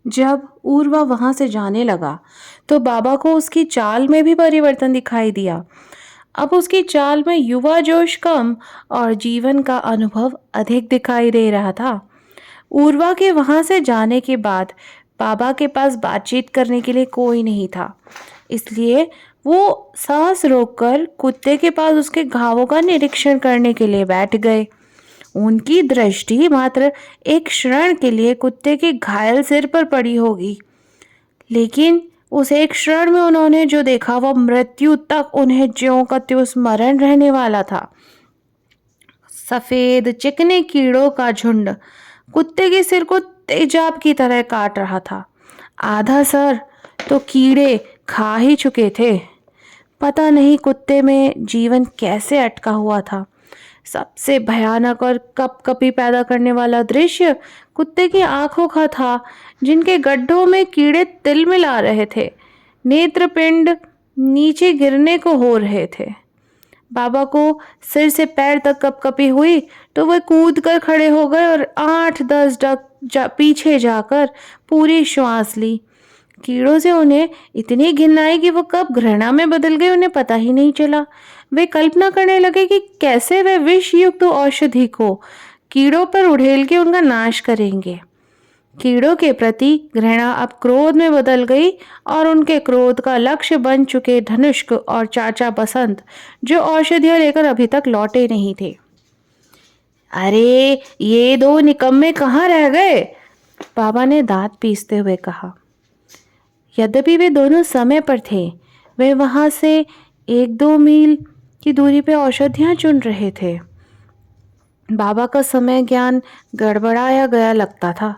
जब ऊर्वा वहां से जाने लगा तो बाबा को उसकी चाल में भी परिवर्तन दिखाई दिया। अब उसकी चाल में युवा जोश कम और जीवन का अनुभव अधिक दिखाई दे रहा था। ऊर्वा के वहां से जाने के बाद बाबा के पास बातचीत करने के लिए कोई नहीं था, इसलिए वो सांस रोककर कुत्ते के पास उसके घावों का निरीक्षण करने के लिए बैठ गए। उनकी दृष्टि मात्र एक क्षण के लिए कुत्ते के घायल सिर पर पड़ी होगी, लेकिन उस एक क्षण में उन्होंने जो देखा वह मृत्यु तक उन्हें ज्यों का त्यों स्मरण रहने वाला था। सफेद चिकने कीड़ों का झुंड कुत्ते के सिर को तेजाब की तरह काट रहा था। आधा सर तो कीड़े खा ही चुके थे। पता नहीं कुत्ते में जीवन कैसे अटका हुआ था। सबसे भयानक और कपकपी पैदा करने वाला दृश्य कुत्ते की आंखों का था, जिनके गड्ढों में कीड़े तिल मिला रहे थे। नेत्रपिंड नीचे गिरने को हो रहे थे। बाबा को सिर से पैर तक कपकपी हुई तो वह कूद कर खड़े हो गए और 8-10 पीछे जाकर पूरी श्वास ली। कीड़ों से उन्हें इतनी घिन आई कि वो कब घृणा में बदल गए उन्हें पता ही नहीं चला। वे कल्पना करने लगे कि कैसे वे विष युक्त औषधि को कीड़ों पर उड़ेल के उनका नाश करेंगे। कीड़ों के प्रति घृणा अब क्रोध में बदल गई और उनके क्रोध का लक्ष्य बन चुके धनुष्क और चाचा बसंत, जो औषधियां लेकर अभी तक लौटे नहीं थे। अरे ये दो निकम्मे कहाँ रह गए? बाबा ने दांत पीसते हुए कहा। यद्यपि वे दोनों समय पर थे, वे वहां से 1-2 मील की दूरी पर औषधियां चुन रहे थे। बाबा का समय ज्ञान गड़बड़ाया गया लगता था।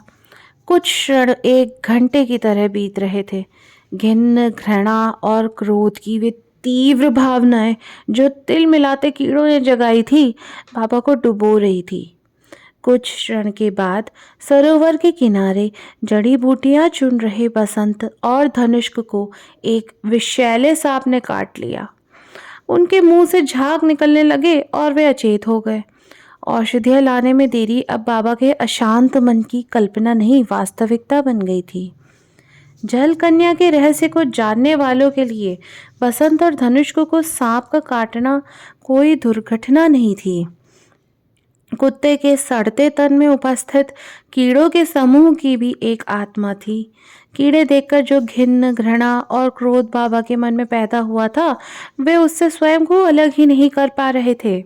कुछ क्षण 1 घंटे की तरह बीत रहे थे। घिन, घृणा और क्रोध की वे तीव्र भावनाएं जो तिल मिलाते कीड़ों ने जगाई थी, बाबा को डुबो रही थी। कुछ क्षण के बाद सरोवर के किनारे जड़ी बूटियां चुन रहे बसंत और धनुष्क को एक विषैले सांप ने काट लिया। उनके मुंह से झाग निकलने लगे और वे अचेत हो गए। औषधियां लाने में देरी अब बाबा के अशांत मन की कल्पना नहीं, वास्तविकता बन गई थी। जल कन्या के रहस्य को जानने वालों के लिए बसंत और धनुष्क को सांप का काटना कोई दुर्घटना नहीं थी। कुत्ते के सड़ते तन में उपस्थित कीड़ों के समूह की भी एक आत्मा थी। कीड़े देखकर जो घिन, घृणा और क्रोध बाबा के मन में पैदा हुआ था, वे उससे स्वयं को अलग ही नहीं कर पा रहे थे।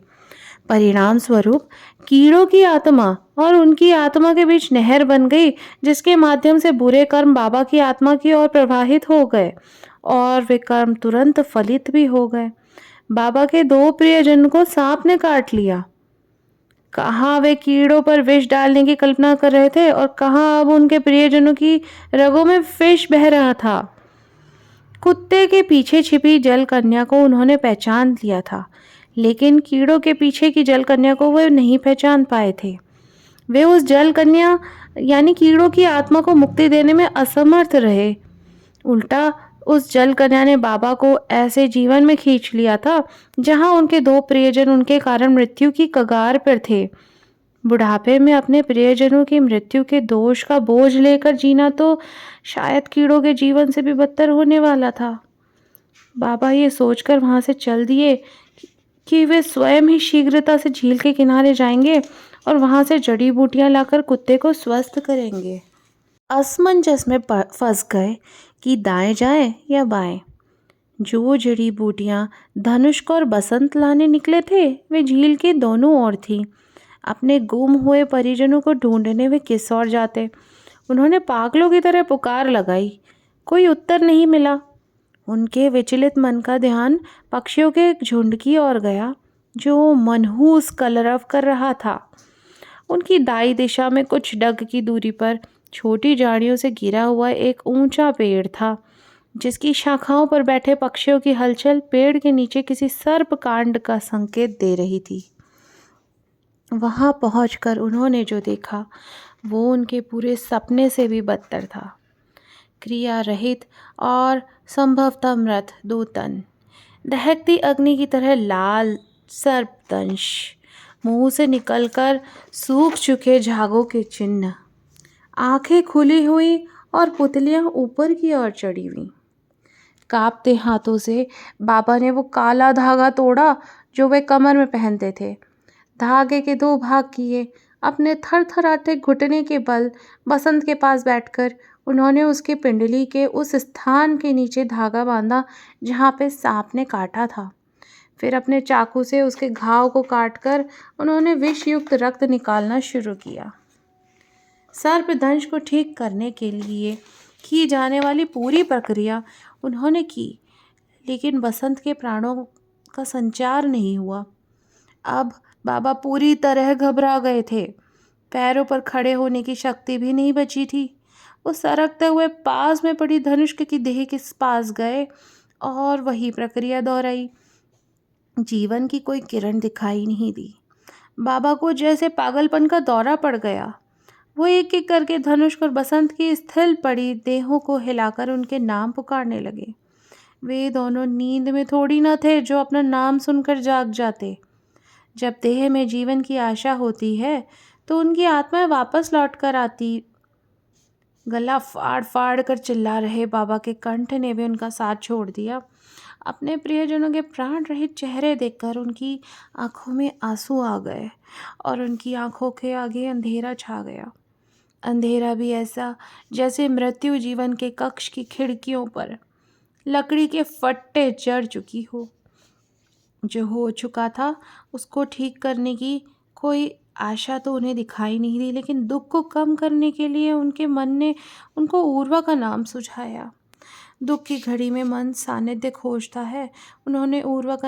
परिणाम स्वरूप कीड़ों की आत्मा और उनकी आत्मा के बीच नहर बन गई, जिसके माध्यम से बुरे कर्म बाबा की आत्मा की ओर प्रवाहित हो गए और वे कर्म तुरंत फलित भी हो गए। बाबा के 2 प्रियजन को सांप ने काट लिया। कहाँ वे कीड़ों पर विष डालने की कल्पना कर रहे थे और कहाँ अब उनके प्रियजनों की रगों में विष बह रहा था। कुत्ते के पीछे छिपी जल कन्या को उन्होंने पहचान लिया था, लेकिन कीड़ों के पीछे की जल कन्या को वे नहीं पहचान पाए थे। वे उस जल कन्या यानी कीड़ों की आत्मा को मुक्ति देने में असमर्थ रहे। उल्टा उस जल कन्या ने बाबा को ऐसे जीवन में खींच लिया था जहां उनके 2 प्रियजन उनके कारण मृत्यु की कगार पर थे। बुढ़ापे में अपने प्रियजनों की मृत्यु के दोष का बोझ लेकर जीना तो शायद कीड़ों के जीवन से भी बदतर होने वाला था। बाबा ये सोचकर वहां से चल दिए कि वे स्वयं ही शीघ्रता से झील के किनारे जाएंगे और वहां से जड़ी बूटियां लाकर कुत्ते को स्वस्थ करेंगे। असमंजस में फंस गए कि दाएं जाएं या बाएं। जो जड़ी बूटियां धनुष्क और बसंत लाने निकले थे, वे झील के दोनों ओर थीं। अपने गुम हुए परिजनों को ढूंढने वे किस ओर जाते? उन्होंने पागलों की तरह पुकार लगाई, कोई उत्तर नहीं मिला। उनके विचलित मन का ध्यान पक्षियों के एक झुंड की ओर गया, जो मनहूस कलरव कर रहा था। उनकी दाई दिशा में कुछ डग की दूरी पर छोटी झाड़ियों से घिरा हुआ एक ऊंचा पेड़ था, जिसकी शाखाओं पर बैठे पक्षियों की हलचल पेड़ के नीचे किसी सर्प कांड का संकेत दे रही थी। वहां पहुंचकर उन्होंने जो देखा वो उनके पूरे सपने से भी बदतर था। क्रिया रहित और संभवतः मृत 2 तन, दहकती अग्नि की तरह लाल सर्पदंश, मुंह से निकलकर सूख चुके झागों के चिन्ह, आंखें खुली हुई और पुतलियां ऊपर की ओर चढ़ी हुई। कांपते हाथों से बाबा ने वो काला धागा तोड़ा जो वे कमर में पहनते थे। धागे के दो भाग किए। अपने थरथराते घुटने के बल बसंत के पास बैठकर उन्होंने उसके पिंडली के उस स्थान के नीचे धागा बांधा जहाँ पे सांप ने काटा था। फिर अपने चाकू से उसके घाव को काटकर उन्होंने विषयुक्त रक्त निकालना शुरू किया। सर्पदंश को ठीक करने के लिए की जाने वाली पूरी प्रक्रिया उन्होंने की, लेकिन बसंत के प्राणों का संचार नहीं हुआ। अब बाबा पूरी तरह घबरा गए थे। पैरों पर खड़े होने की शक्ति भी नहीं बची थी। वो सरकते हुए पास में पड़ी धनुष की देह के पास गए और वही प्रक्रिया दोहराई। जीवन की कोई किरण दिखाई नहीं दी। बाबा को जैसे पागलपन का दौरा पड़ गया। वो एक एक करके धनुष और बसंत की स्थिर पड़ी देहों को हिलाकर उनके नाम पुकारने लगे। वे दोनों नींद में थोड़ी न थे जो अपना नाम सुनकर जाग जाते। जब देह में जीवन की आशा होती है तो उनकी आत्माएं वापस लौट कर आती। गला फाड़ फाड़ कर चिल्ला रहे बाबा के कंठ ने भी उनका साथ छोड़ दिया। अपने प्रियजनों के प्राण रहित चेहरे देखकर उनकी आंखों में आंसू आ गए और उनकी आंखों के आगे अंधेरा छा गया। अंधेरा भी ऐसा जैसे मृत्यु जीवन के कक्ष की खिड़कियों पर लकड़ी के फट्टे चढ़ चुकी हो। जो हो चुका था उसको ठीक करने की कोई आशा तो उन्हें दिखाई नहीं दी, लेकिन दुख को कम करने के लिए उनके मन ने उनको ऊर्वा का नाम सुझाया। दुख की घड़ी में मन सानिध्य खोजता है। उन्होंने ऊर्वा का